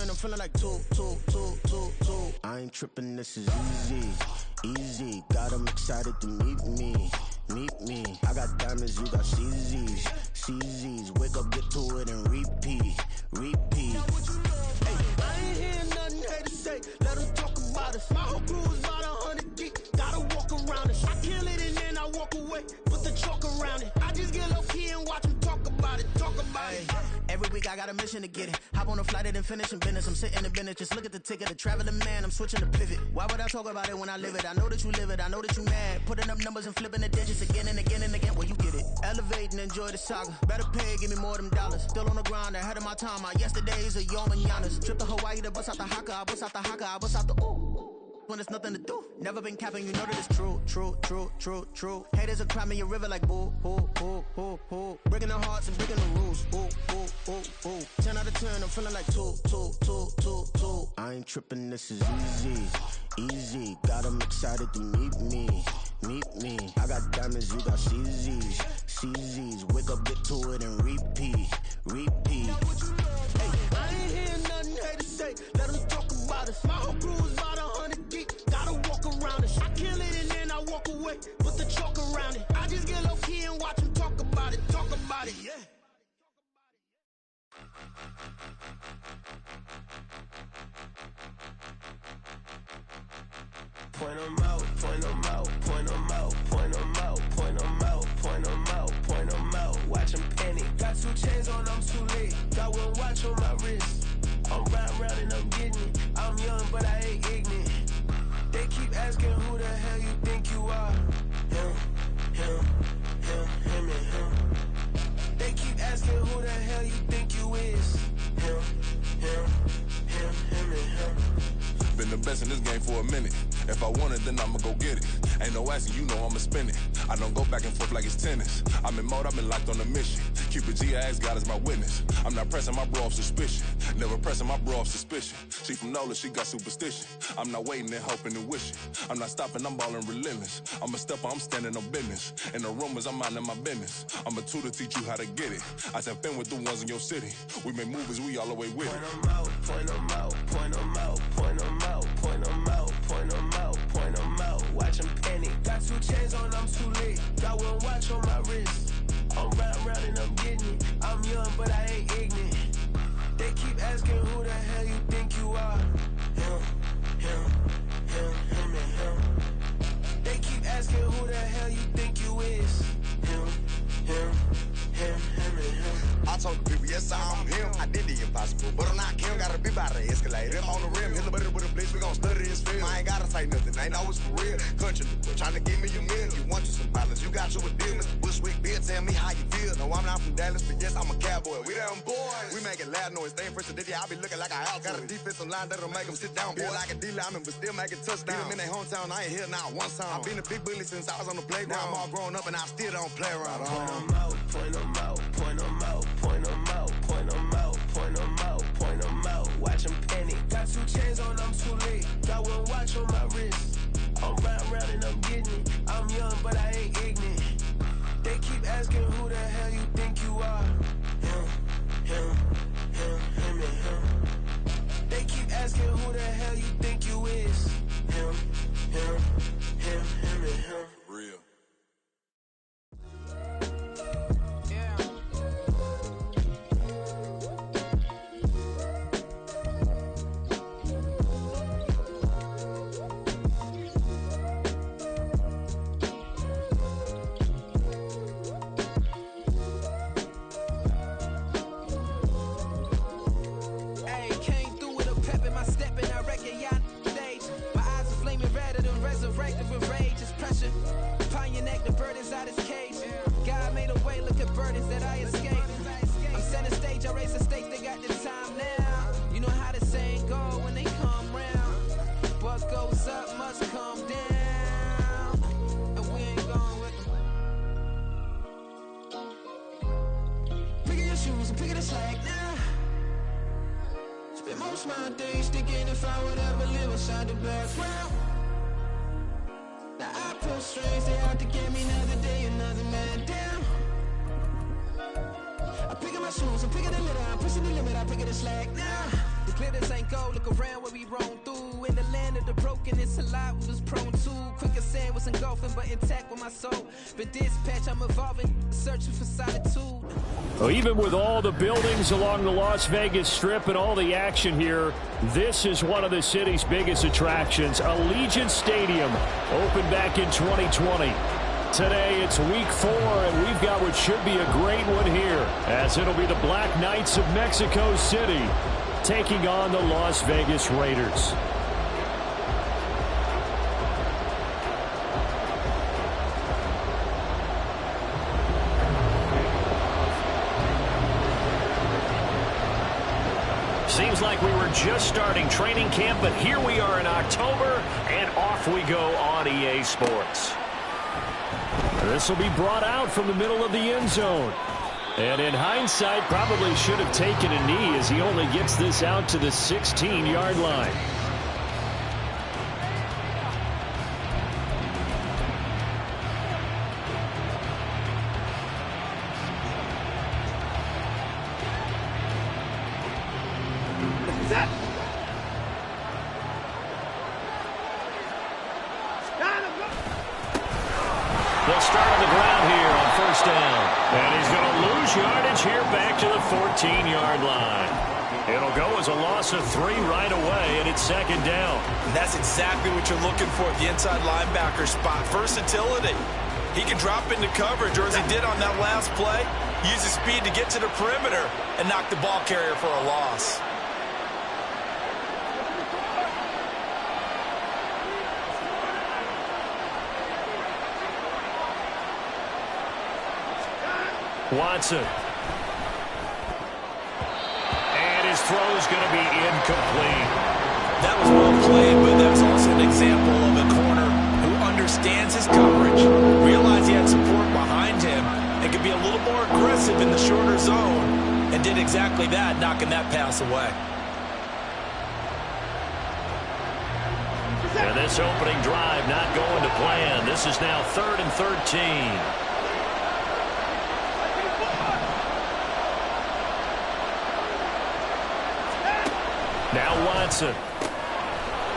I'm feeling like two. I ain't tripping, this is easy. Got 'em excited to meet me. I got diamonds, you got CZs. Wake up, get to it, and repeat. Hey, I ain't hearing nothing haters say. Let them talk about us. My whole crew is about 100 deep. Gotta walk around it. I kill it and then I walk away. Put the chalk around it. I just get low key and watch them talk about it. Every week I got a mission to get it. Hop on a flight and finish in business. I'm sitting in business, just look at the ticket. A traveling man, I'm switching to pivot. Why would I talk about it when I live it? I know that you live it, I know that you mad. Putting up numbers and flipping the digits again and again and again. Well, you get it. Elevate and enjoy the saga. Better pay, give me more of them dollars. Still on the grind, ahead of my time. My yesterdays are your mananas. Trip to Hawaii to bust out the haka. I bust out the haka. I bust out the ooh. When there's nothing to do. Never been capping, you know that it's true. Haters are crying me a river like boo. Breaking the hearts and breaking the rules. Ooh. 10 out of 10, I'm feeling like two. I ain't tripping, this is easy. Got 'em excited to meet me. I got diamonds, you got CZs. Wake up, get to it, and repeat. Hey, I ain't hearing nothing haters say. Let them talk about us. My whole crew is about 100 deep. Gotta walk around it. I kill it and then I walk away. Put the chalk around it. I just get low key and watch them talk about it. Yeah. Point 'em out. Watch 'em panic. Got 2 chains on, I'm too late. Got 1 watch on my wrist. I'm riding round and I'm getting it. I'm young, but I ain't ignorant. They keep asking who the hell you think you are. Him and him. They keep asking who the hell you think you is. Him and him. Been the best in this game for a minute. If I want it, then I'ma go get it. Ain't no asking, you know I'ma spin it. I don't go back and forth like it's tennis. I'm in mode, I've been locked on a mission. Cupid G, I ask God as my witness. I'm not pressing my bro off suspicion. Never pressing my bro off suspicion. She from NOLA, she got superstition. I'm not waiting and hoping and wishing. I'm not stopping, I'm balling relentless. I'm a stepper, I'm standing on business. In the rumors, I'm minding my business. I'm a tutor, teach you how to get it. I said, fin with the ones in your city. We make movies, we all the way with it. Point 'em out. Watch 'em panic. Got 2 chains on, I'm too late. Got 1 watch on my wrist. I'm riding round and I'm getting it. I'm young, but I ain't ignorant. They keep asking who the hell you think you are. Him and him. They keep asking who the hell you think you is. Him and him. I told the people, yes, I'm him. I did the impossible, but I'm not Kim. Gotta be by the escalator. I'm on the rim, hit a better with a blitz. We gon' study this film. I ain't gotta say nothing, ain't know it's for real. Country, trying to give me a meal. You want you some balance, you got you a deal. Mr. Bushwick, Bill, tell me how you feel. No, I'm not from Dallas, but yes, I'm a cowboy. We them boys. We making loud noise, staying fresh to ditty. I be looking like a house. Got a defensive line that'll make them sit down. Feel like a D-lineman, but still making touchdowns. Beat them in their hometown, I ain't here now one time. I've been a big bully since I was on the playground. Now I'm all grown up and I still don't play around. Point 'em out. Watch 'em panic. Got 2 chains on, I'm too late. Got 1 watch on my wrist. I'm riding round and I'm getting it. I'm young, but I ain't ignorant. They keep asking who the hell you think you are. Him and him. They keep asking who the hell you think you is. Him and him. Real. Resurrected with rage, it's pressure. Pontiac, the burdens out his cage. God made a way, look at burdens that I escaped. I'm center stage, I raise the stakes, they got the time now. You know how the saying go when they come round. What goes up must come down. And we ain't going with them. Picking your shoes and picking the slack now. Spend most of my days thinking if I would ever live inside the background. Now I pull strings, they out to get me another day, another man down. I'm picking my shoes, I'm picking the litter, I'm pushing the limit, I'm picking the slack now. The glitters ain't land of the broken, it's a lot we was prone to. Quicker saying was engulfing, but intact with my soul. But dispatch, I'm evolving, searching for solitude. Well, even with all the buildings along the Las Vegas Strip and all the action here, this is one of the city's biggest attractions. Allegiant Stadium opened back in 2020. Today it's week 4, and we've got what should be a great one here, as it'll be the Black Knights of Mexico City taking on the Las Vegas Raiders. Seems like we were just starting training camp, but here we are in October, and off we go on EA Sports. This will be brought out from the middle of the end zone. And in hindsight, probably should have taken a knee as he only gets this out to the 16-yard line. They'll start on the ground here on first down. And he's going to lose yardage here back to the 14-yard line. It'll go as a loss of 3 right away, and it's second down. And that's exactly what you're looking for at the inside linebacker spot. Versatility. He can drop into coverage, or as he did on that last play, use his speed to get to the perimeter and knock the ball carrier for a loss. Watson. And his throw is going to be incomplete. That was well played, but that's also an example of a corner who understands his coverage, realized he had support behind him, and could be a little more aggressive in the shorter zone, and did exactly that, knocking that pass away. And this opening drive not going to plan. This is now 3rd and 13. Now Watson.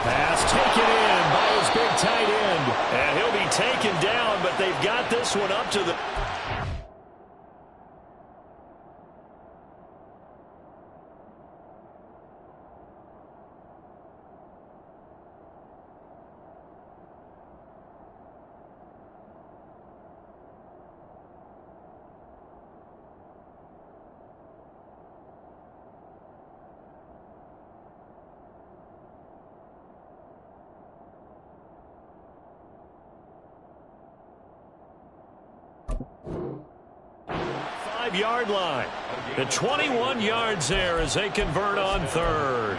Pass taken in by his big tight end. And he'll be taken down, but they've got this one up to the... Yard line. The 21 yards there as they convert on third.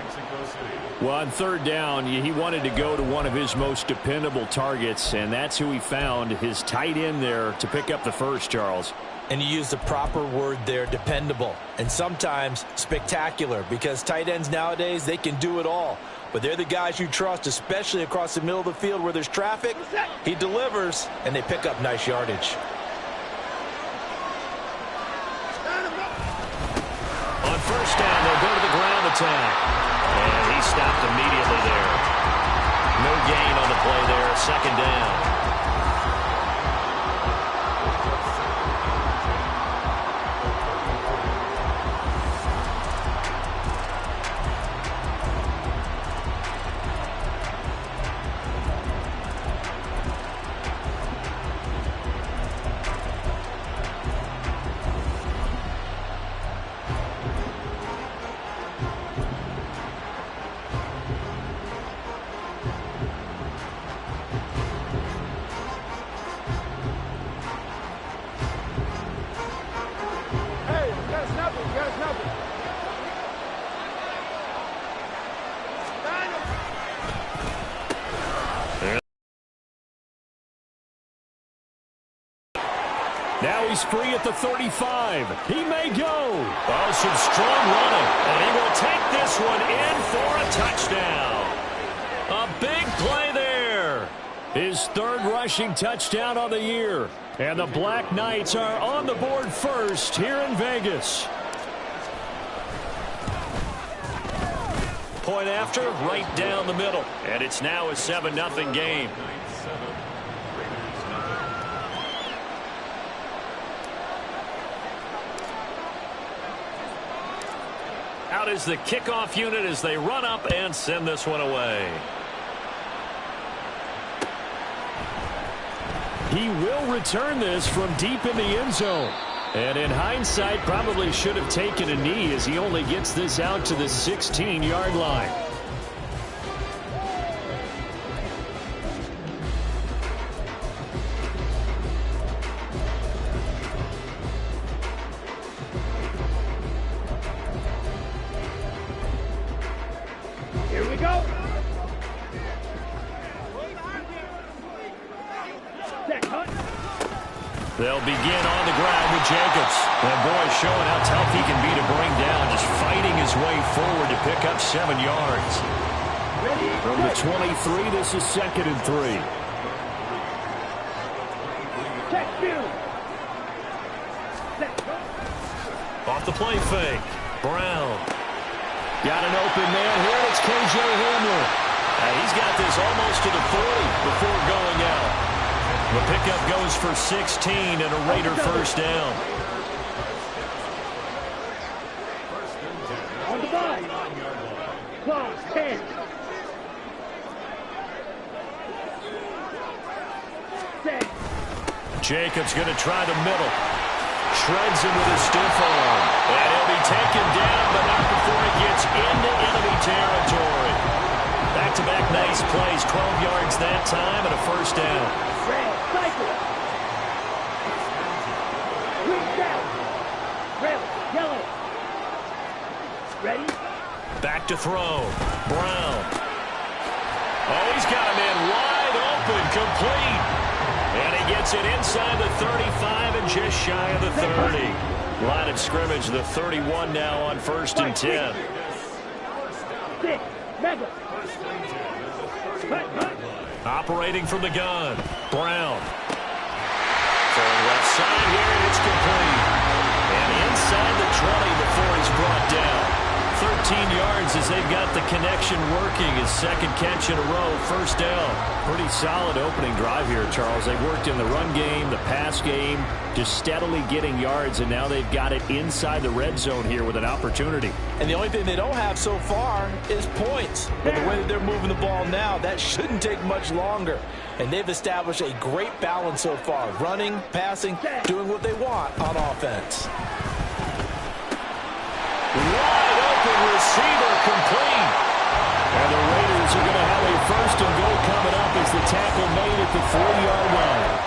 Well, on third down, he wanted to go to one of his most dependable targets, and that's who he found, his tight end there, to pick up the first, Charles. And you used the proper word there, dependable, and sometimes spectacular, because tight ends nowadays, they can do it all. But they're the guys you trust, especially across the middle of the field where there's traffic. He delivers, and they pick up nice yardage. On first down, they'll go to the ground attack. And he stopped immediately there. No gain on the play there, second down. Now he's free at the 35. He may go. Oh, some strong running. And he will take this one in for a touchdown. A big play there. His third rushing touchdown on the year. And the Black Knights are on the board first here in Vegas. Point after, right down the middle. And it's now a 7-0 game. Out is the kickoff unit as they run up and send this one away. He will return this from deep in the end zone. And in hindsight, probably should have taken a knee as he only gets this out to the 16-yard line. Here we go. They'll begin on the ground with Jacobs. And boy, showing how tough he can be to bring down, just fighting his way forward to pick up 7 yards. From the 23, this is 2nd and 3. Off the play fake. Brown. Got an open man here. It's K.J. Hamler. He's got this almost to the 40 before going out. The pickup goes for 16 and a Raider first down. On the ball. Close, 10. Jacobs going to try the middle. Shreds him with a stiff arm. And he'll be taken down, but not before he gets into enemy territory. Back-to-back nice plays. 12 yards that time and a first down. Red, cycle. Green down. Red, yellow. Ready? Back to throw. Brown. Oh, he's got a man wide open, complete. And he gets it inside the 35 and just shy of the 30. Line of scrimmage, the 31 now on 1st and 10. 6, mega. Operating from the gun. Brown. Throwing left side here, and it's complete. And inside the 20 before he's brought down. 13 yards as they've got the connection working. His second catch in a row, first down. Pretty solid opening drive here, Charles. They've worked in the run game, the pass game, just steadily getting yards, and now they've got it inside the red zone here with an opportunity. And the only thing they don't have so far is points. But the way that they're moving the ball now, that shouldn't take much longer. And they've established a great balance so far. Running, passing, doing what they want on offense. Wide open receiver, complete. And the Raiders are going to have a 1st and goal coming up as the tackle made at the 40-yard line.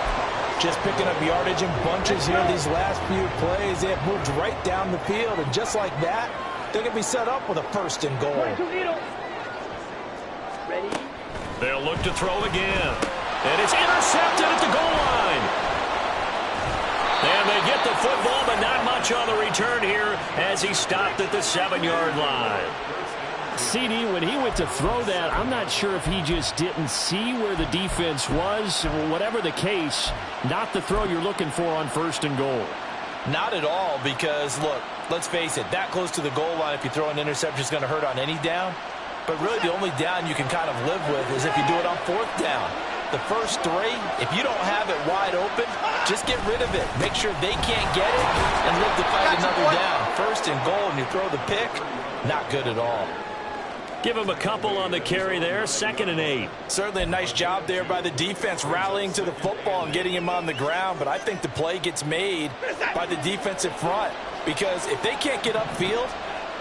Just picking up yardage in bunches here these last few plays. They have moved right down the field, and just like that, they're going to be set up with a 1st and goal. Ready? They'll look to throw again. And it's intercepted at the goal line. And they get the football, but not much on the return here as he stopped at the 7-yard line. CD, when he went to throw that, I'm not sure if he just didn't see where the defense was. Whatever the case, not the throw you're looking for on 1st and goal. Not at all, because, look, let's face it, that close to the goal line, if you throw an interception, is going to hurt on any down. But really, the only down you can kind of live with is if you do it on 4th down. The first 3, if you don't have it wide open, just get rid of it. Make sure they can't get it and live to fight another down. 1st and goal, and you throw the pick, not good at all. Give him a couple on the carry there, 2nd and 8. Certainly a nice job there by the defense rallying to the football and getting him on the ground, but I think the play gets made by the defensive front because if they can't get upfield,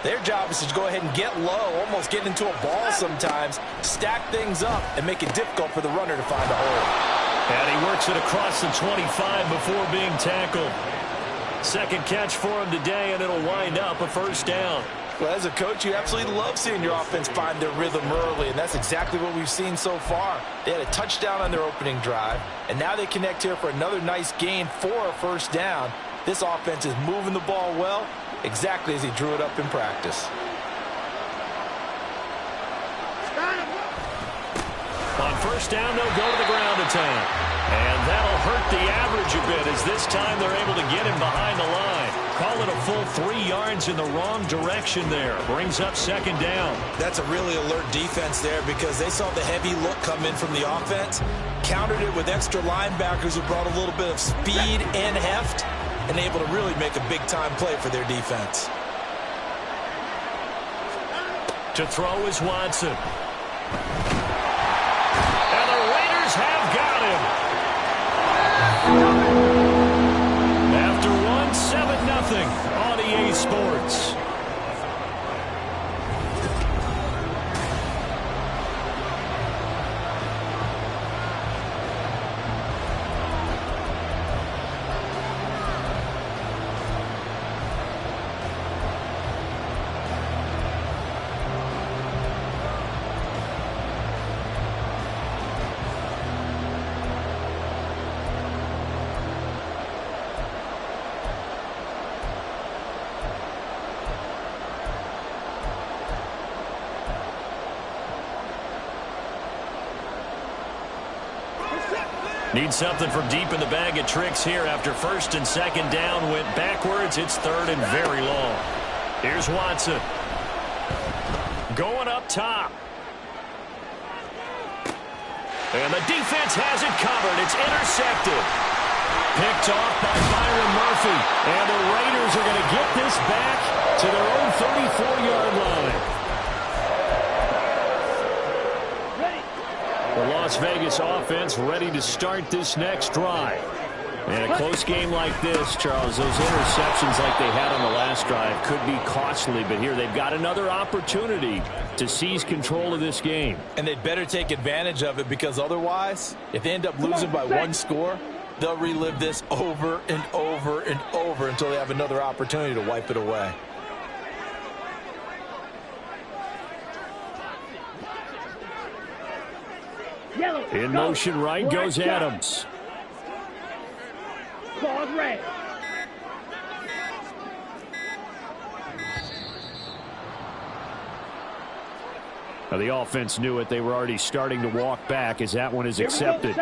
their job is to go ahead and get low, almost get into a ball sometimes, stack things up, and make it difficult for the runner to find a hole. And he works it across the 25 before being tackled. Second catch for him today, and it'll wind up a 1st down. Well, as a coach, you absolutely love seeing your offense find their rhythm early, and that's exactly what we've seen so far. They had a touchdown on their opening drive, and now they connect here for another nice gain for a 1st down. This offense is moving the ball well, exactly as he drew it up in practice. On 1st down, they'll go to the ground attack. And that'll hurt the average a bit as this time they're able to get him behind the line. call it a full 3 yards in the wrong direction there. Brings up second down. That's a really alert defense there because they saw the heavy look come in from the offense, countered it with extra linebackers who brought a little bit of speed and heft, and able to really make a big-time play for their defense. To throw is Watson. And the Raiders have got him. After one, 7-0 on EA Sports. Need something from deep in the bag of tricks here after first and second down went backwards. It's third and very long. Here's Watson. Going up top. And the defense has it covered. It's intercepted. Picked off by Byron Murphy. And the Raiders are going to get this back to their own 34-yard line. The Las Vegas offense ready to start this next drive. And a close game like this, Charles, those interceptions like they had on the last drive could be costly. But here they've got another opportunity to seize control of this game. And they'd better take advantage of it because otherwise, if they end up losing by one score, they'll relive this over and over and over until they have another opportunity to wipe it away. In motion right goes Adams. Claws red. Now the offense knew it. They were already starting to walk back as that one is accepted.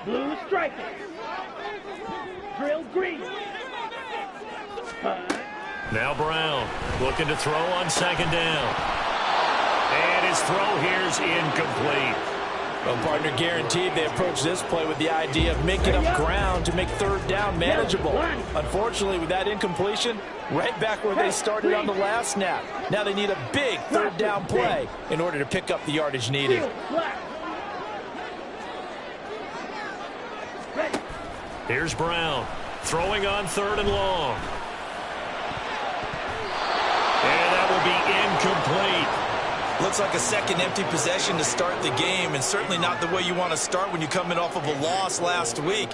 Blue striker. Drill green. Now Brown looking to throw on second down. And his throw here's incomplete. Well, partner, guaranteed they approach this play with the idea of making up ground to make third down manageable. Unfortunately, with that incompletion, right back where they started on the last snap. Now they need a big third down play in order to pick up the yardage needed. Here's Brown throwing on third and long. And that will be incomplete. Looks like a second empty possession to start the game, and certainly not the way you want to start when you're coming off of a loss last week.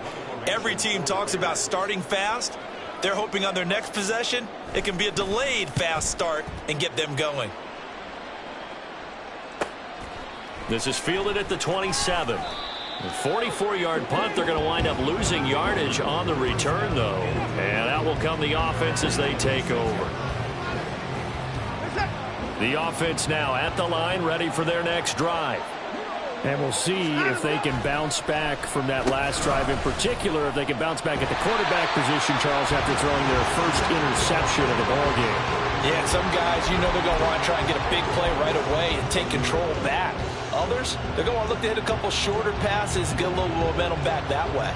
Every team talks about starting fast. They're hoping on their next possession it can be a delayed fast start and get them going. This is fielded at the 27. A 44-yard punt. They're going to wind up losing yardage on the return, though. And out will come the offense as they take over. The offense now at the line, ready for their next drive. And we'll see if they can bounce back from that last drive. In particular, if they can bounce back at the quarterback position, Charles, after throwing their first interception of the ballgame. Yeah, some guys, you know they're going to want to try and get a big play right away and take control back. Others, they're going to want to look to hit a couple shorter passes and get a little momentum back that way.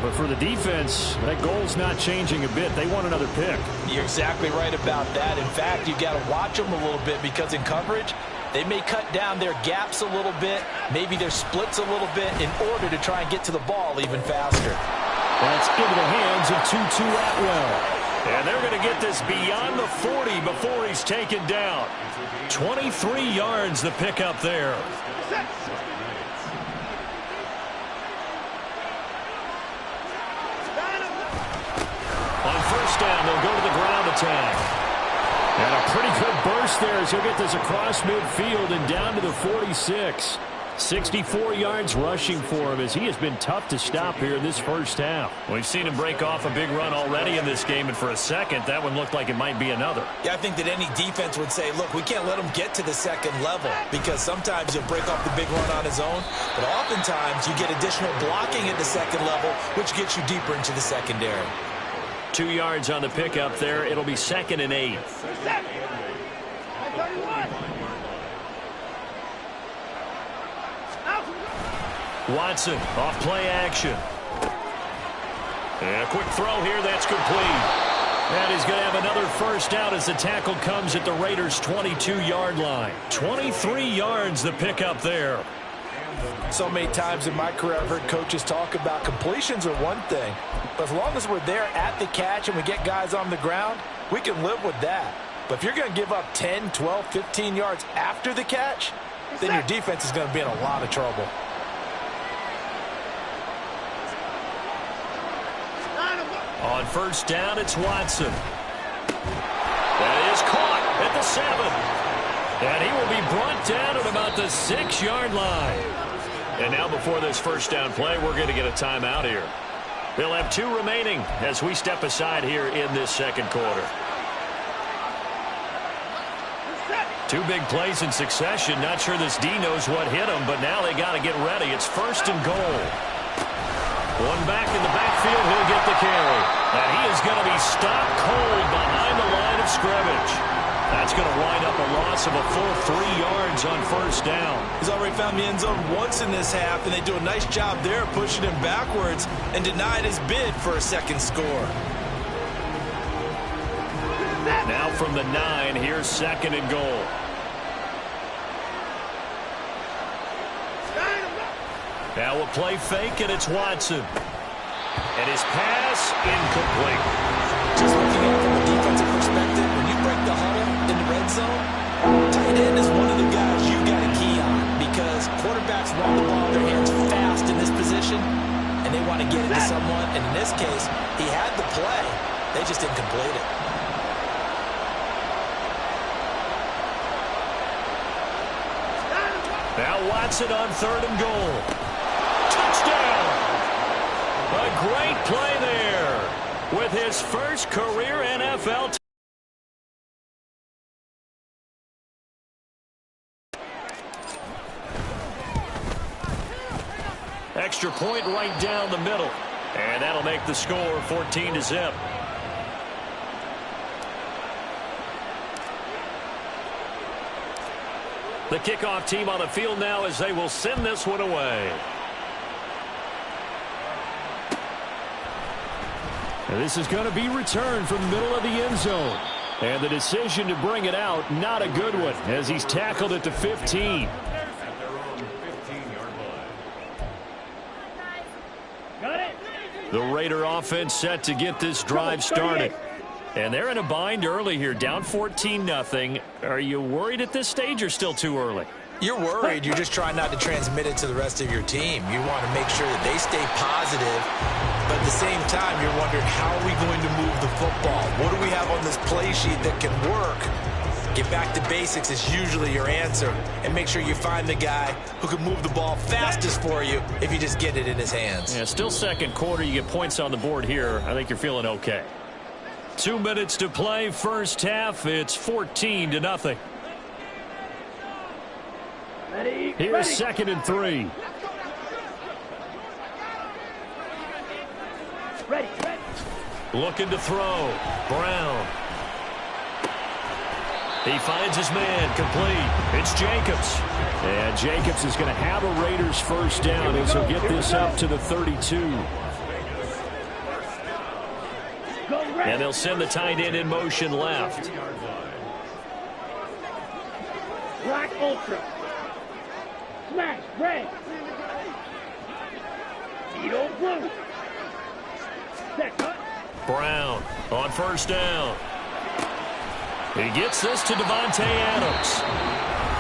But for the defense, that goal's not changing a bit. They want another pick. You're exactly right about that. In fact, you've got to watch them a little bit because in coverage, they may cut down their gaps a little bit, maybe their splits a little bit in order to try and get to the ball even faster. That's into the hands of Tutu Atwell. And they're going to get this beyond the 40 before he's taken down. 23 yards the pickup there. On first down, they'll go to the ground attack. And a pretty good burst there as he'll get this across midfield and down to the 46. 64 yards rushing for him as he has been tough to stop here in this first half. We've seen him break off a big run already in this game, and for a second, that one looked like it might be another. Yeah, I think that any defense would say, look, we can't let him get to the second level because sometimes he'll break off the big run on his own, but oftentimes you get additional blocking at the second level, which gets you deeper into the secondary. 2 yards on the pickup there. It'll be 2nd and 8. Watson off play action. And a quick throw here. That's complete. And he's going to have another first down as the tackle comes at the Raiders' 22-yard line. 23 yards the pickup there. So many times in my career I've heard coaches talk about completions are one thing, but as long as we're there at the catch and we get guys on the ground, we can live with that. But if you're going to give up 10, 12, 15 yards after the catch, then your defense is going to be in a lot of trouble. On first down, it's Watson. That is caught at the 7. And he will be brought down at about the 6-yard line. And now before this first down play, we're going to get a timeout here. They'll have 2 remaining as we step aside here in this second quarter. 2 big plays in succession. Not sure this D knows what hit him, but now they got to get ready. It's 1st and goal. One back in the backfield, he'll get the carry. And he is going to be stopped cold behind the line of scrimmage. That's going to wind up a loss of a full 3 yards on first down. He's already found the end zone once in this half, and they do a nice job there pushing him backwards and denied his bid for a second score. Now from the 9, here's 2nd and goal. Now a play fake, and it's Watson. And his pass incomplete. Just looking at it from a defensive perspective, when you break the huddle in the red zone, tight end is one of the guys you got to key on because quarterbacks want the ball in their hands fast in this position, and they want to get it to someone. And in this case, he had the play. They just didn't complete it. Now Watson on 3rd and goal. Touchdown! A great play there with his first career NFL. Extra point right down the middle. And that'll make the score 14-0. The kickoff team on the field now as they will send this one away. And this is going to be returned from the middle of the end zone. And the decision to bring it out, not a good one, as he's tackled at the 15. The Raider offense set to get this drive started. And they're in a bind early here, down 14-0. Are you worried at this stage or still too early? You're worried. You're just trying not to transmit it to the rest of your team. You want to make sure that they stay positive, but at the same time, you're wondering, how are we going to move the football? What do we have on this play sheet that can work? Get back to basics is usually your answer, and make sure you find the guy who can move the ball fastest for you if you just get it in his hands. Yeah, still second quarter. You get points on the board here. I think you're feeling okay. 2 minutes to play, first half. It's 14-0. Here's 2nd and 3. Ready. Looking to throw. Brown. He finds his man, complete. It's Jacobs. And Jacobs is going to have a Raiders first down as he'll get this up to the 32. And they'll send the tight end in motion left. Black Ultra. Smash, red. Edo blue. Set cut. Brown on first down. He gets this to Devontae Adams.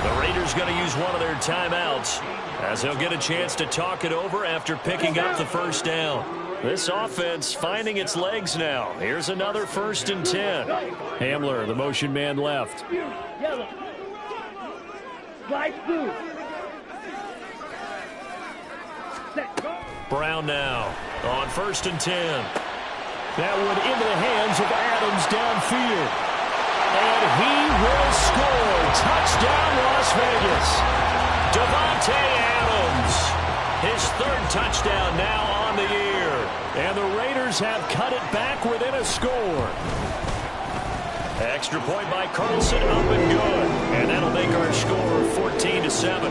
The Raiders going to use one of their timeouts as they'll get a chance to talk it over after picking up the first down. This offense finding its legs now. Here's another 1st and 10. Hamler, the motion man left. Yellow. Light blue. Brown now on 1st and 10. That one into the hands of Adams downfield. And he will score. Touchdown, Las Vegas. Davante Adams. His 3rd touchdown now on the year. And the Raiders have cut it back within a score. Extra point by Carlson, up and good. And that'll make our score 14-7.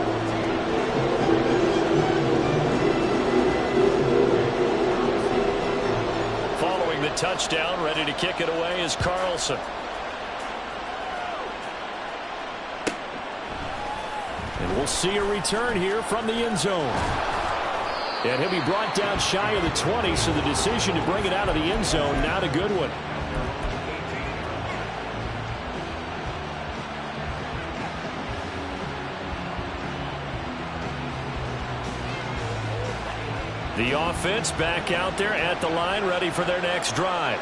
Following the touchdown, ready to kick it away is Carlson. And we'll see a return here from the end zone. And he'll be brought down shy of the 20, so the decision to bring it out of the end zone, not a good one. The offense back out there at the line, ready for their next drive.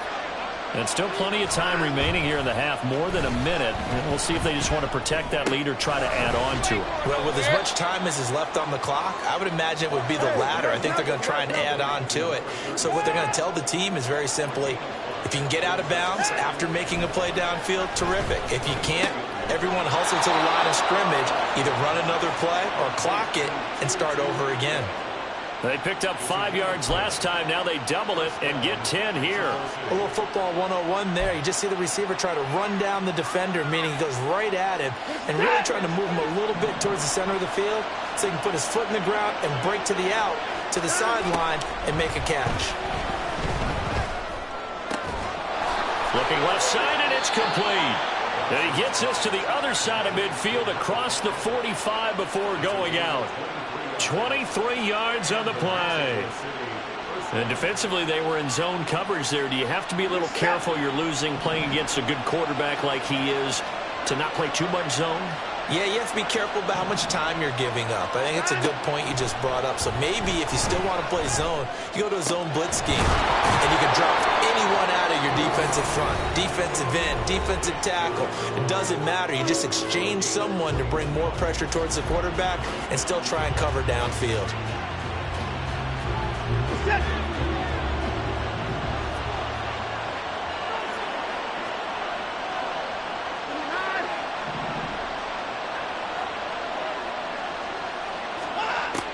And still plenty of time remaining here in the half, more than a minute. And we'll see if they just want to protect that lead or try to add on to it. Well, with as much time as is left on the clock, I would imagine it would be the latter. I think they're going to try and add on to it. So what they're going to tell the team is very simply, if you can get out of bounds after making a play downfield, terrific. If you can't, everyone hustle to the line of scrimmage, either run another play or clock it and start over again. They picked up 5 yards last time. Now they double it and get 10 here. A little football 101 there. You just see the receiver try to run down the defender, meaning he goes right at him and really trying to move him a little bit towards the center of the field so he can put his foot in the ground and break to the out, to the sideline, and make a catch. Looking left side, and it's complete. And he gets us to the other side of midfield across the 45 before going out. 23 yards on the play. And defensively, they were in zone coverage there. Do you have to be a little careful? You're losing playing against a good quarterback like he is to not play too much zone? Yeah, you have to be careful about how much time you're giving up. I think it's a good point you just brought up. So maybe if you still want to play zone, you go to a zone blitz scheme, and you can drop anyone out of your defensive front, defensive end, defensive tackle. It doesn't matter. You just exchange someone to bring more pressure towards the quarterback and still try and cover downfield.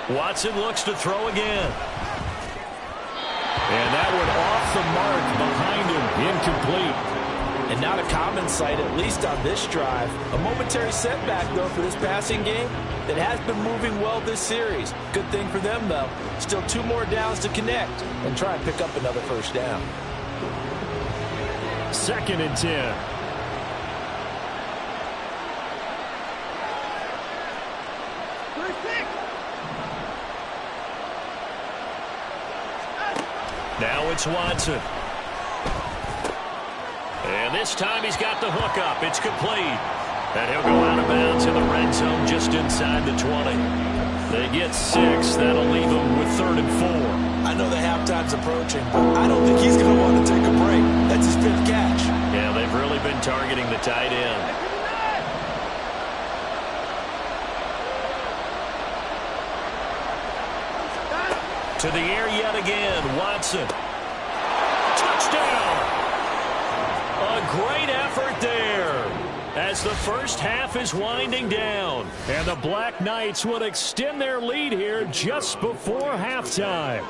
Watson looks to throw again. And that one off the mark behind him, incomplete. And not a common sight, at least on this drive. A momentary setback, though, for this passing game that has been moving well this series. Good thing for them, though. Still 2 more downs to connect and try and pick up another first down. 2nd and 10. Now it's Watson. And this time he's got the hook up. It's complete. And he'll go out of bounds in the red zone just inside the 20. They get 6. That'll leave them with 3rd and 4. I know the halftime's approaching, but I don't think he's going to want to take a break. That's his 5th catch. Yeah, they've really been targeting the tight end. To the air yet again, Watson. Touchdown! A great effort there as the first half is winding down. And the Black Knights will extend their lead here just before halftime.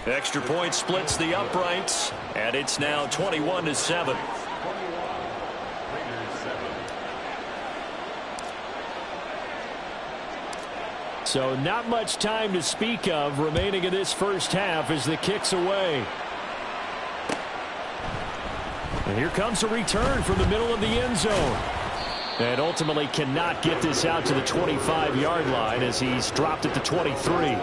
Extra point splits the uprights, and it's now 21-7. So not much time to speak of remaining in this first half as the kick's away. And here comes a return from the middle of the end zone. And ultimately cannot get this out to the 25-yard line as he's dropped at the 23.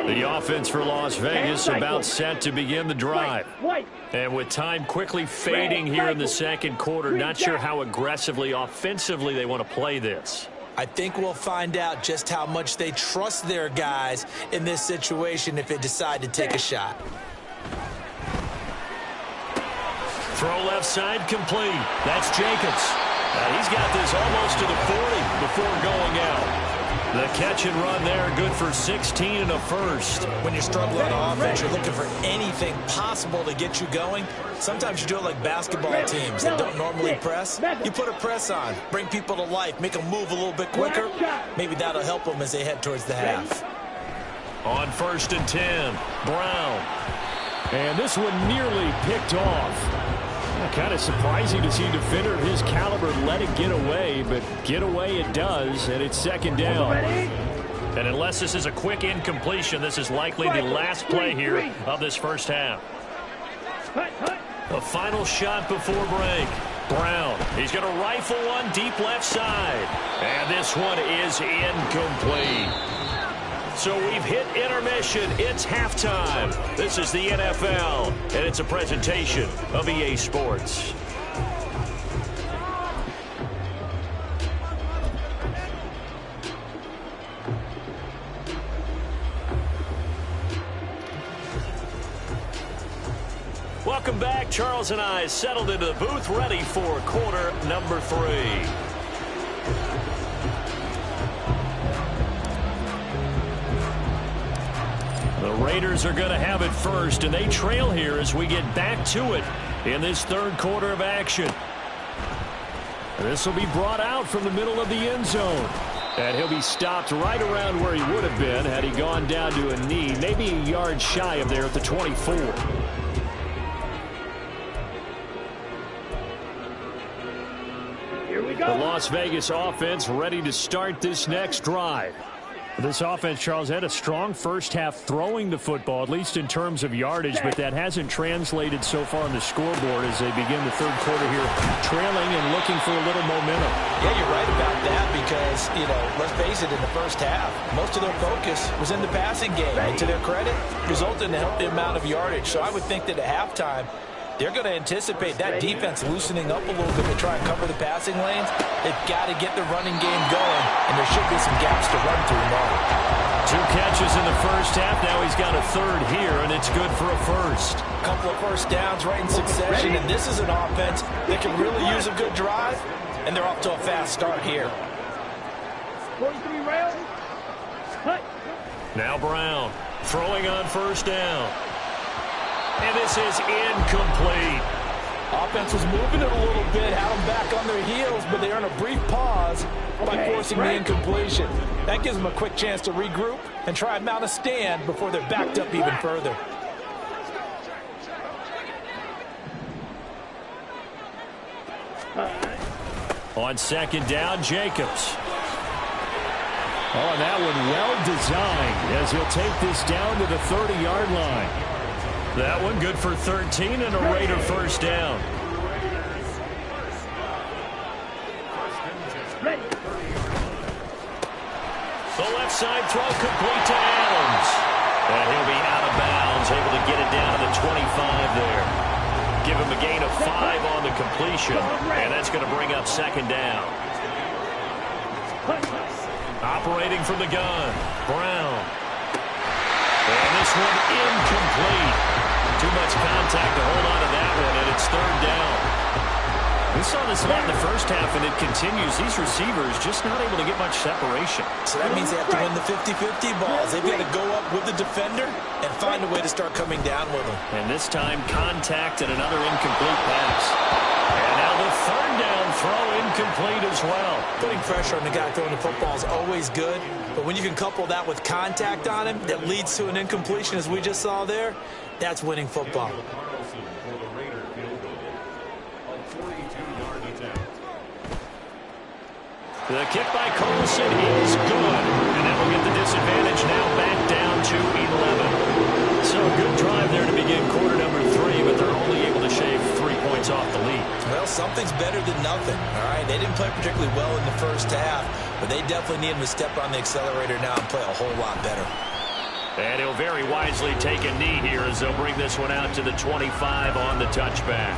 The The offense for Las Vegas about set to begin the drive. And with time quickly fading here in the second quarter, not sure how aggressively, offensively they want to play this. I think we'll find out just how much they trust their guys in this situation if they decide to take a shot. Throw left side complete. That's Jacobs. He's got this almost to the 40 before going out. The catch and run there, good for 16 and a first. When you're struggling on offense, you're looking for anything possible to get you going. Sometimes you do it like basketball teams that don't normally press. You put a press on, bring people to life, make them move a little bit quicker. Maybe that'll help them as they head towards the half. On 1st and 10, Brown. And this one nearly picked off. Kind of surprising to see a defender of his caliber let it get away, but get away it does, and it's second down. And unless this is a quick incompletion, this is likely the last play here of this first half. The final shot before break. Brown, he's going to rifle one deep left side. And this one is incomplete. So we've hit intermission. It's halftime. This is the NFL, and it's a presentation of EA Sports. Welcome back. Charles and I settled into the booth, ready for quarter number 3. The Raiders are going to have it first, and they trail here as we get back to it in this third quarter of action. This will be brought out from the middle of the end zone. And he'll be stopped right around where he would have been had he gone down to a knee, maybe a yard shy of there at the 24. Here we go. The Las Vegas offense ready to start this next drive. This offense, Charles, had a strong first half throwing the football, at least in terms of yardage, but that hasn't translated so far on the scoreboard as they begin the third quarter here, trailing and looking for a little momentum. Yeah, you're right about that because, let's face it, in the first half, most of their focus was in the passing game. And to their credit, resulted in a healthy amount of yardage. So I would think that at halftime, they're going to anticipate that defense loosening up a little bit to try and cover the passing lanes. They've got to get the running game going, and there should be some gaps to run through now. 2 catches in the first half. Now he's got a third here, and it's good for a first. A couple of first downs right in succession, and this is an offense that can really use a good drive, and they're off to a fast start here. 43 rails. Now Brown throwing on first down. And this is incomplete. Offense was moving it a little bit, had them back on their heels, but they earn a brief pause by forcing the incompletion. That gives them a quick chance to regroup and try and mount a stand before they're backed up even further. On second down, Jacobs. Oh, and that one well designed as he'll take this down to the 30-yard line. That one good for 13 and a Raider first down. The left side throw complete to Adams. And he'll be out of bounds, able to get it down to the 25 there. Give him a gain of 5 on the completion, and that's going to bring up second down. Operating from the gun, Brown. And this one incomplete. Too much contact to hold on to that one, and it's third down. We saw this a lot in the first half, and it continues. These receivers just not able to get much separation. So that means they have to win the 50-50 balls. They've got to go up with the defender and find a way to start coming down with them. And this time, contact and another incomplete pass. And now the third down throw incomplete as well. Putting pressure on the guy throwing the football is always good, but when you can couple that with contact on him that leads to an incompletion, as we just saw there, that's winning football. The kick by Carlson is good. And that will get the disadvantage now back down to 11. So a good drive there to begin quarter number 3, but they're only able to shave 3 points off the lead. Well, something's better than nothing, all right? They didn't play particularly well in the first half, but they definitely need them to step on the accelerator now and play a whole lot better. And he'll very wisely take a knee here as they'll bring this one out to the 25 on the touchback.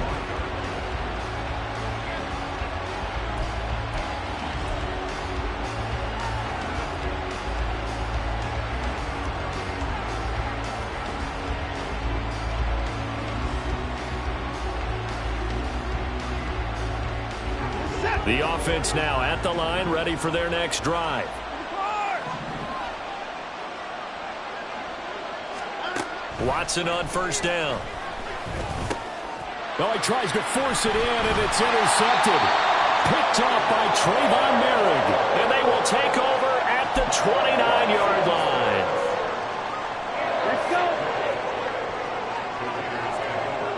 The offense now at the line, ready for their next drive. Watson on first down. Well, he tries to force it in, and it's intercepted. Picked off by Trayvon Merrick. And they will take over at the 29-yard line. Let's go.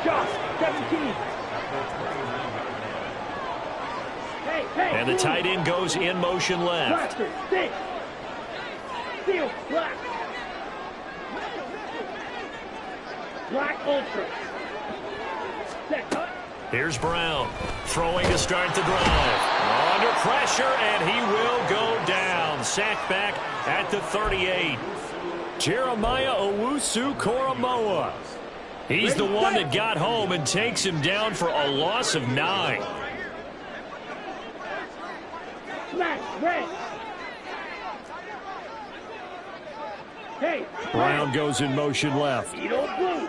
Josh, 17. Hey, And the tight end goes in motion left. Blaster, stick. Steel, black. Black ultra. Set, cut. Here's Brown throwing to start the drive. Under pressure, and he will go down. Sacked back at the 38. Jeremiah Owusu-Koramoah. He's the one that got home and takes him down for a loss of 9. Smash, red. Hey, Brown goes in motion left. Edo blue.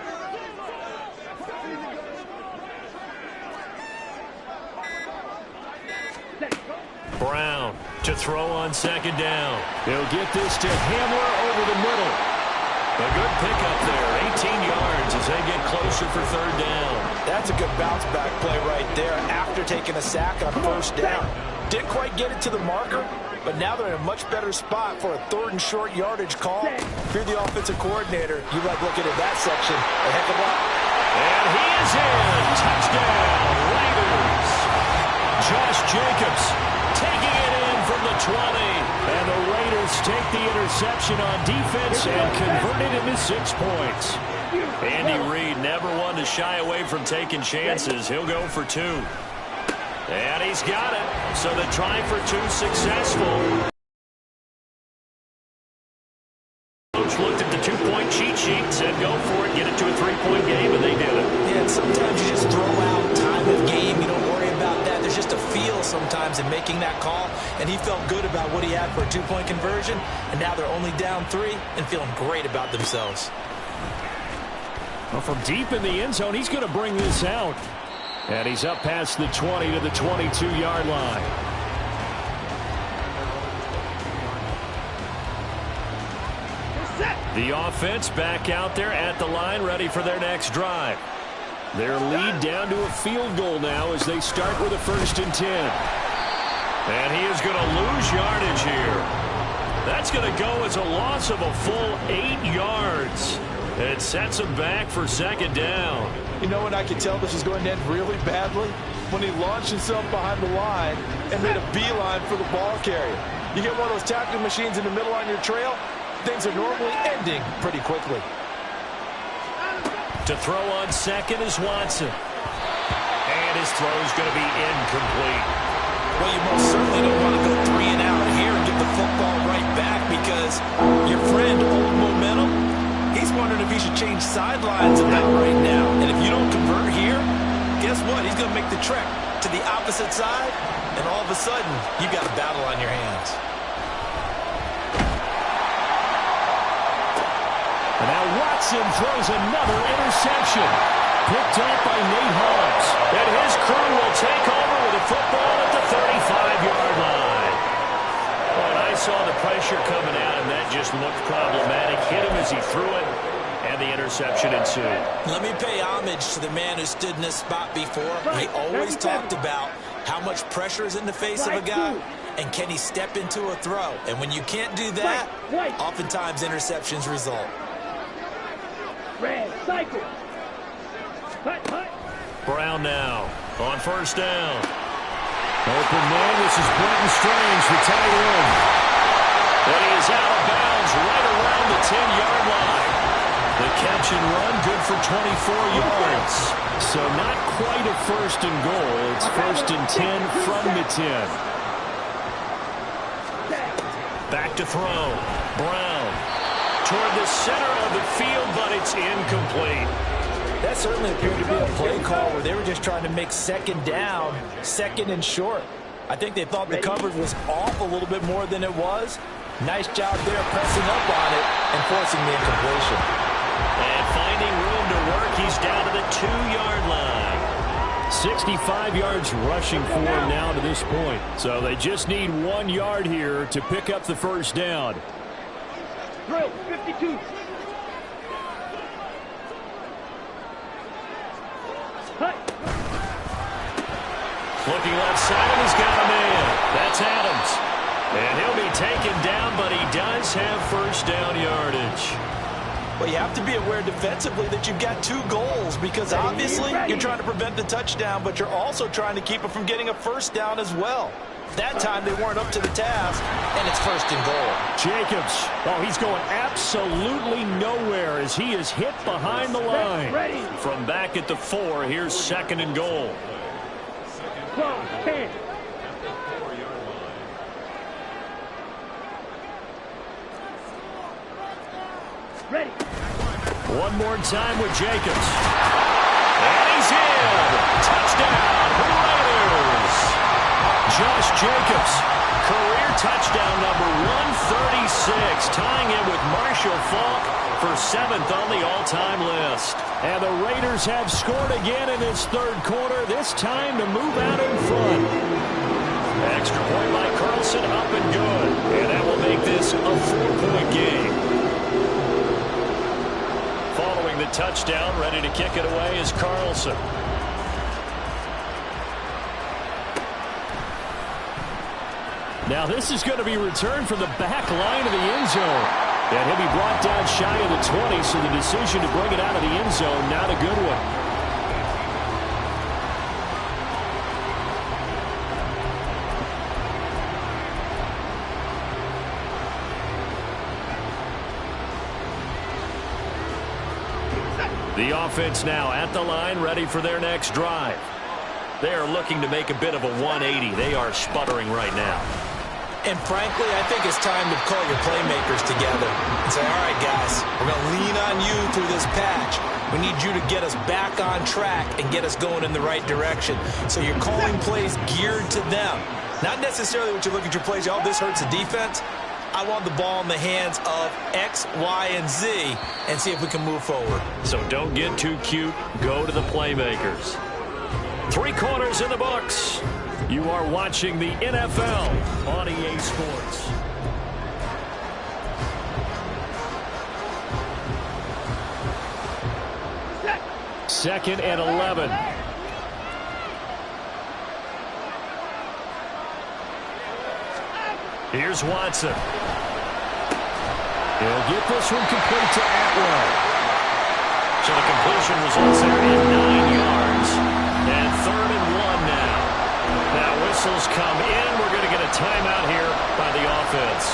Brown to throw on second down. They'll get this to Hamler over the middle. A good pickup there, 18 yards as they get closer for third down. That's a good bounce back play right there after taking a sack on first down. Didn't quite get it to the marker, but now they're in a much better spot for a third and short yardage call. If you're the offensive coordinator, you like looking at that section a heck of a lot. And he is in. Touchdown, Raiders. Josh Jacobs taking it in from the 20. And the Raiders take the interception on defense and convert it into 6 points. Andy Reid never one to shy away from taking chances. He'll go for 2. And he's got it. So the try for 2 successful. Coach looked at the 2-point cheat sheet and said, go for it, get it to a 3-point game, and they did it. Yeah, and sometimes you just throw out time of game. You don't worry about that. There's just a feel sometimes in making that call, and he felt good about what he had for a 2-point conversion, and now they're only down 3 and feeling great about themselves. Well, from deep in the end zone, he's going to bring this out. And he's up past the 20 to the 22-yard line. The offense back out there at the line, ready for their next drive. Their lead down to a field goal now as they start with a 1st and 10. And he is going to lose yardage here. That's going to go as a loss of a full 8 yards. It sets him back for second down. You know when I can tell this is going to end really badly? When he launched himself behind the line and made a beeline for the ball carrier. You get one of those tackling machines in the middle on your trail, things are normally ending pretty quickly. To throw on second is Watson. And his throw is going to be incomplete. Well, you most certainly don't want to go 3 and out here and give the football right back because your friend, Old Momentum, he's wondering if he should change sidelines about right now. And if you don't convert here, guess what? He's going to make the trek to the opposite side, and all of a sudden, you've got a battle on your hands. And now Watson throws another interception. Picked up by Nate Hobbs. And his crew will take over with the football at the 35-yard line. Well, and I saw the pressure coming out, and that just looked problematic. Hit him as he threw it, and the interception ensued. Let me pay homage to the man who stood in this spot before. He always talked about how much pressure is in the face of a guy, and can he step into a throw. And when you can't do that, oftentimes interceptions result. Red, cycle. Hut, hut. Brown now on first down. Open man, this is Brenton Strange, the tight end. And he is out of bounds right around the 10-yard line. The catch and run good for 24 yards. So not quite a 1st and goal. It's 1st and 10 from the 10. Back to throw. Brown toward the center of the field, but it's incomplete. That certainly appeared to be a play call where they were just trying to make second down, second and short. I think they thought the coverage was off a little bit more than it was. Nice job there pressing up on it and forcing the incompletion. And finding room to work, he's down to the 2-yard line. 65 yards rushing for him now to this point. So they just need 1 yard here to pick up the first down. Drill, 52. Looking left side, and he's got a man. That's Adams. And he'll be taken down, but he does have first down yardage. Well, you have to be aware defensively that you've got 2 goals because obviously you're trying to prevent the touchdown, but you're also trying to keep it from getting a first down as well. That time they weren't up to the task, and it's first and goal. Jacobs, oh, he's going absolutely nowhere as he is hit behind the line. From back at the 4, here's second and goal. 12, 10. Ready. One more time with Jacobs. And he's in. Touchdown, Raiders. Josh Jacobs, career touchdown number 136, tying it with Marshall Faulk for 7th on the all-time list. And the Raiders have scored again in this third quarter, this time to move out in front. Extra point by Carlson, up and good. And that will make this a 4-point game. Following the touchdown, ready to kick it away is Carlson. Now this is going to be returned from the back line of the end zone. And he'll be brought down shy of the 20, so the decision to bring it out of the end zone, not a good one. The offense now at the line, ready for their next drive. They are looking to make a bit of a 180. They are sputtering right now. And frankly, I think it's time to call your playmakers together and say, all right, guys, we're going to lean on you through this patch. We need you to get us back on track and get us going in the right direction. So you're calling plays geared to them. Not necessarily what you look at your plays, oh, this hurts the defense. I want the ball in the hands of X, Y, and Z and see if we can move forward. So don't get too cute. Go to the playmakers. 3 quarters in the books. You are watching the NFL on EA Sports. Second and 11. Here's Watson. He'll get this one complete to Atwell. So the completion results there in 9 yards. And 3rd and 1 now. Now whistles come in. We're going to get a timeout here by the offense.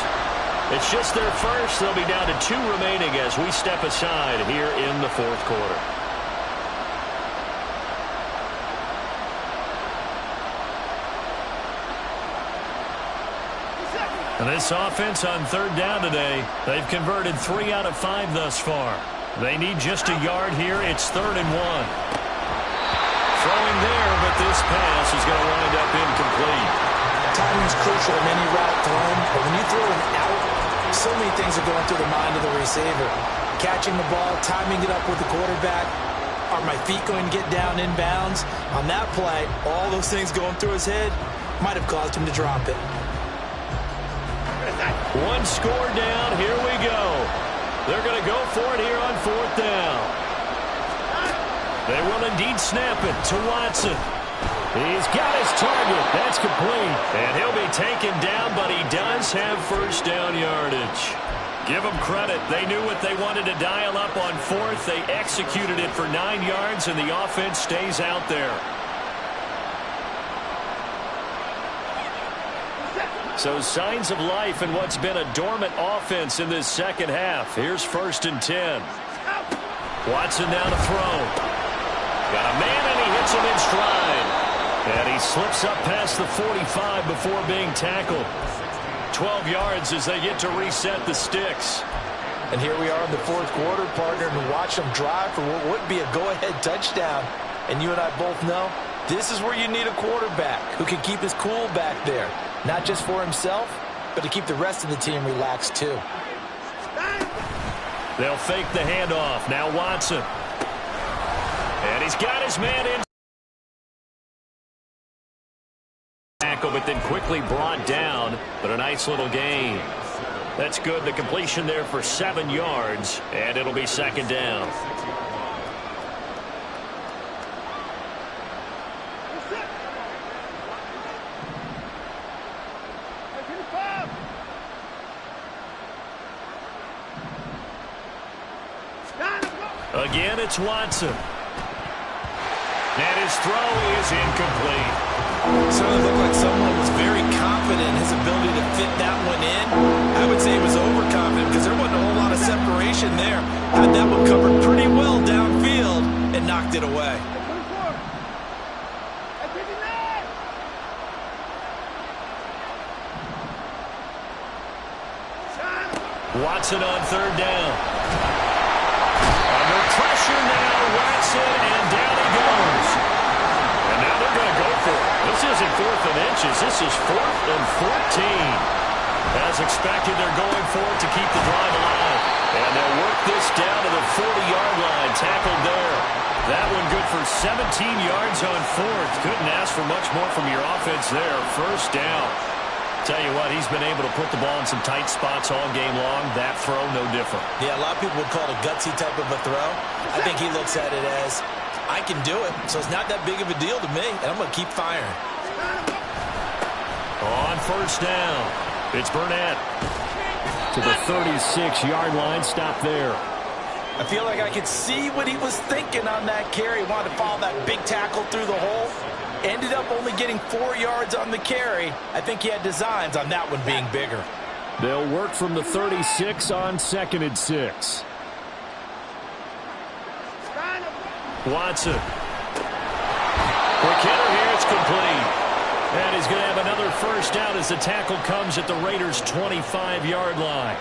It's just their first. They'll be down to 2 remaining as we step aside here in the 4th quarter. And this offense on 3rd down today, they've converted 3 out of 5 thus far. They need just a yard here. It's 3rd and 1. Throwing there, but this pass is going to wind up incomplete. Timing is crucial in any route thrown, but when you throw an out, so many things are going through the mind of the receiver. Catching the ball, timing it up with the quarterback. Are my feet going to get down inbounds? On that play, all those things going through his head might have caused him to drop it. 1 score down. Here we go. They're going to go for it here on 4th down. They will indeed snap it to Watson. He's got his target. That's complete. And he'll be taken down, but he does have first down yardage. Give them credit. They knew what they wanted to dial up on 4th. They executed it for 9 yards, and the offense stays out there. So signs of life in what's been a dormant offense in this second half. Here's 1st and 10. Watson now to throw. Got a man, and he hits him in stride. And he slips up past the 45 before being tackled. 12 yards as they get to reset the sticks. And here we are in the fourth quarter, partner, and watch them drive for what would be a go-ahead touchdown. And you and I both know this is where you need a quarterback who can keep his cool back there, not just for himself, but to keep the rest of the team relaxed too. They'll fake the handoff. Now Watson. And he's got his man in. Tackle, but then quickly brought down. But a nice little gain. That's good. The completion there for 7 yards. And it'll be second down. Again, it's Watson. And his throw is incomplete. Certainly looked like someone was very confident in his ability to fit that one in. I would say he was overconfident because there wasn't a whole lot of separation there. Had that one covered pretty well downfield and knocked it away. Watson on third down. Under pressure now, Watson, and down he goes. And now they're going to go for it. This isn't 4th and inches. This is 4th and 14. As expected, they're going for it to keep the drive alive. And they'll work this down to the 40-yard line. Tackled there. That one good for 17 yards on 4th. Couldn't ask for much more from your offense there. First down. Tell you what, he's been able to put the ball in some tight spots all game long. That throw, no different. Yeah, a lot of people would call it a gutsy type of a throw. I think he looks at it as, I can do it, so it's not that big of a deal to me, and I'm going to keep firing. On first down, it's Burnett to the 36-yard line. Stop there. I feel like I could see what he was thinking on that carry. He wanted to follow that big tackle through the hole. Ended up only getting 4 yards on the carry. I think he had designs on that one being bigger. They'll work from the 36 on 2nd and 6. Watson. Quick hitter here. It's complete. And he's going to have another first down as the tackle comes at the Raiders' 25-yard line.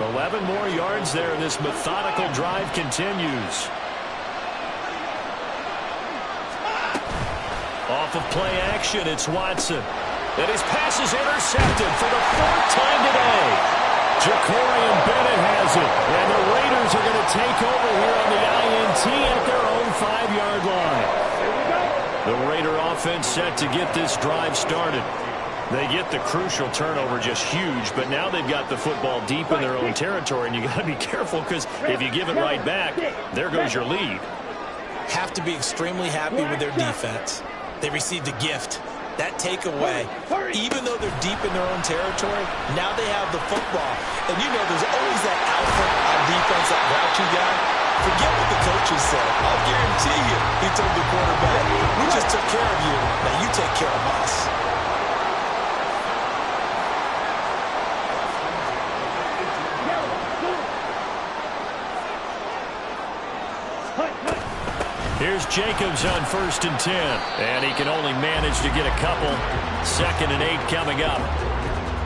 11 more yards there. This methodical drive continues. Off of play action, it's Watson. And his pass is intercepted for the 4th time today. Jacorian Bennett has it. And the Raiders are going to take over here on the INT at their own 5-yard line. The Raider offense set to get this drive started. They get the crucial turnover, just huge, but now they've got the football deep in their own territory, and you got to be careful because if you give it right back, there goes your lead. Have to be extremely happy with their defense. They received a gift. That takeaway, even though they're deep in their own territory, now they have the football. And you know there's always that alpha on defense, that grouchy guy. Forget what the coaches said. I'll guarantee you, he told the quarterback, we just took care of you. Now you take care of us. Here's Jacobs on 1st and 10. And he can only manage to get a couple. 2nd and 8 coming up.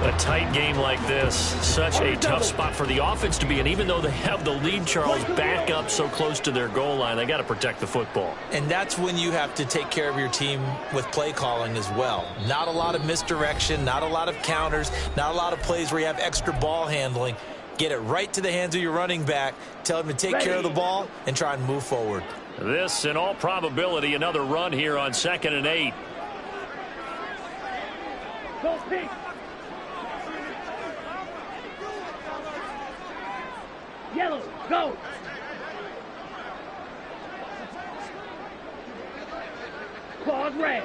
A tight game like this, such a tough spot for the offense to be in. Even though they have the lead, Charles, back up so close to their goal line, they got to protect the football. And that's when you have to take care of your team with play calling as well. Not a lot of misdirection, not a lot of counters, not a lot of plays where you have extra ball handling. Get it right to the hands of your running back, tell him to take care of the ball, and try and move forward. This, in all probability, another run here on 2nd and 8. Go, Pete. Yellow, go. Claws red.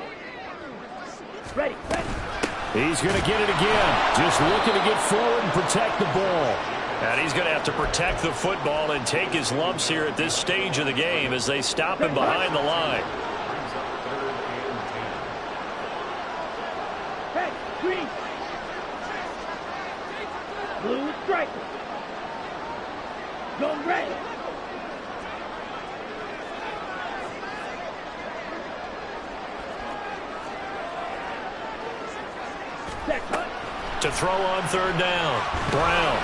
Ready, ready. He's going to get it again. Just looking to get forward and protect the ball. And he's going to have to protect the football and take his lumps here at this stage of the game as they stop him behind the line. Hey, green. Blue striker. Go red. To throw on 3rd down. Brown.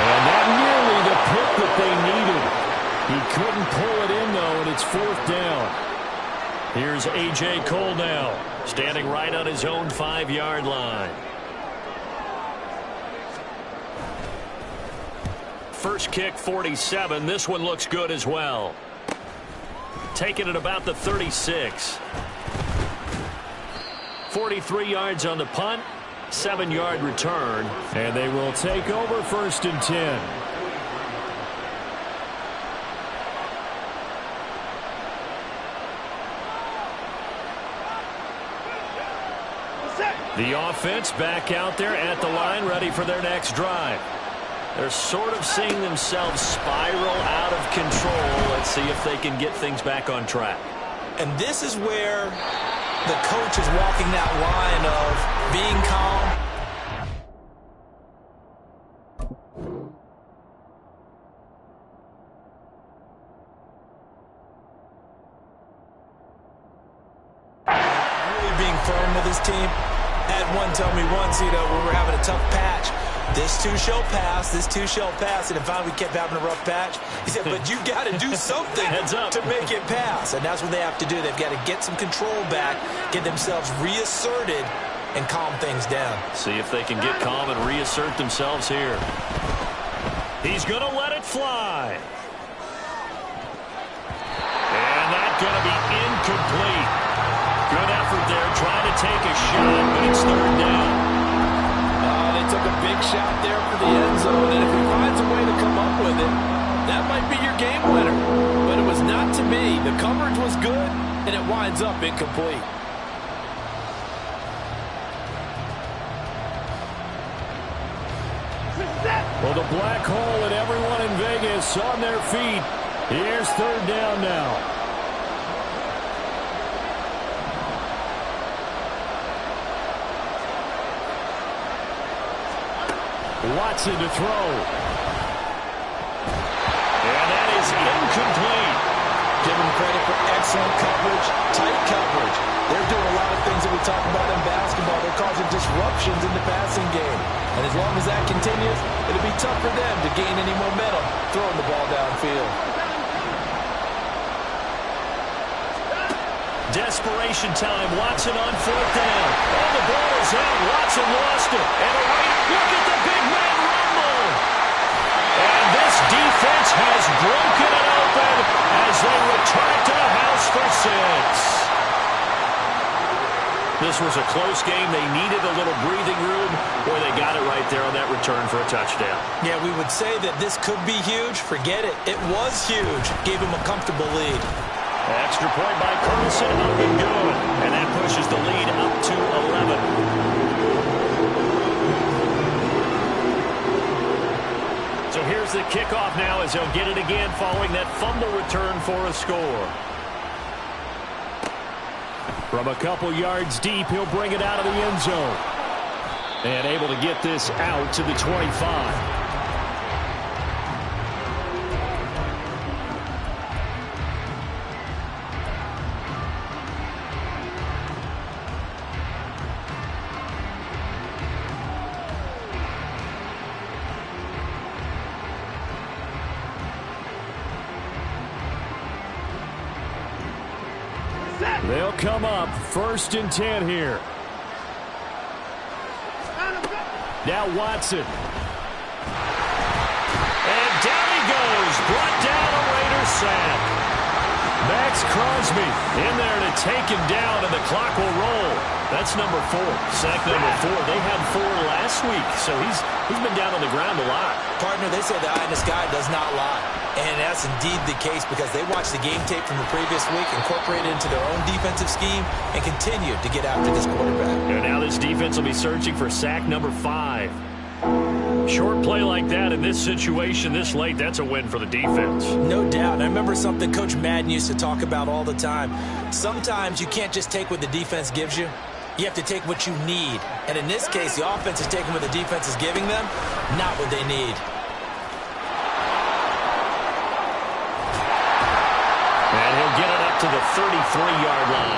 And not nearly the pick that they needed. He couldn't pull it in, though, and it's 4th down. Here's A.J. Cole now, standing right on his own 5-yard line. First kick, 47. This one looks good as well. Taking it about the 36. 43 yards on the punt, 7-yard return, and they will take over 1st and 10. The offense back out there at the line, ready for their next drive. They're sort of seeing themselves spiral out of control. Let's see if they can get things back on track. And this is where the coach is walking that line of being calm. Really being firm with his team. Had one tell me once, when we're having a tough patch, this too shall pass, this too shall pass. And if we kept having a rough patch, he said, but you got to do something to make it pass. And that's what they have to do. They've got to get some control back, get themselves reasserted, and calm things down. See if they can get calm and reassert themselves here. He's going to let it fly. And that's going to be incomplete. Good effort there, trying to take a shot, but it's 3rd down. They took a big shot there for the end zone, and if he finds a way to come up with it, that might be your game winner. But it was not to be. The coverage was good, and it winds up incomplete. Well, the black hole and everyone in Vegas on their feet. Here's 3rd down now. Watson to throw. And that is incomplete. Give them credit for excellent coverage, tight coverage. They're doing a lot of things that we talk about in basketball. They're causing disruptions in the passing game. And as long as that continues, it'll be tough for them to gain any momentum throwing the ball downfield. Desperation time. Watson on 4th down. Oh, the ball is out. Watson lost it. And a right. Look at the big man rumble. And this defense has broken it open as they return to the house for 6. This was a close game. They needed a little breathing room. Boy, they got it right there on that return for a touchdown. Yeah, we would say that this could be huge. Forget it. It was huge. Gave him a comfortable lead. Extra point by Carlson, up and good. And that pushes the lead up to 11. So here's the kickoff now as they'll get it again following that fumble return for a score. From a couple yards deep, he'll bring it out of the end zone. And able to get this out to the 25. They'll come up 1st and 10 here. Now Watson. And down he goes. Brought down a Raider sack. Max Crosby in there to take him down, and the clock will roll. That's number 4. Sack number 4. They had 4 last week, so he's been down on the ground a lot. Partner, they say the eye in the sky does not lie. And that's indeed the case because they watched the game tape from the previous week, incorporated it into their own defensive scheme, and continued to get after this quarterback. And now this defense will be searching for sack number 5. Short play like that in this situation this late, that's a win for the defense. No doubt. I remember something Coach Madden used to talk about all the time. Sometimes you can't just take what the defense gives you. You have to take what you need. And in this case, the offense is taking what the defense is giving them, not what they need. And he'll get it up to the 33-yard line.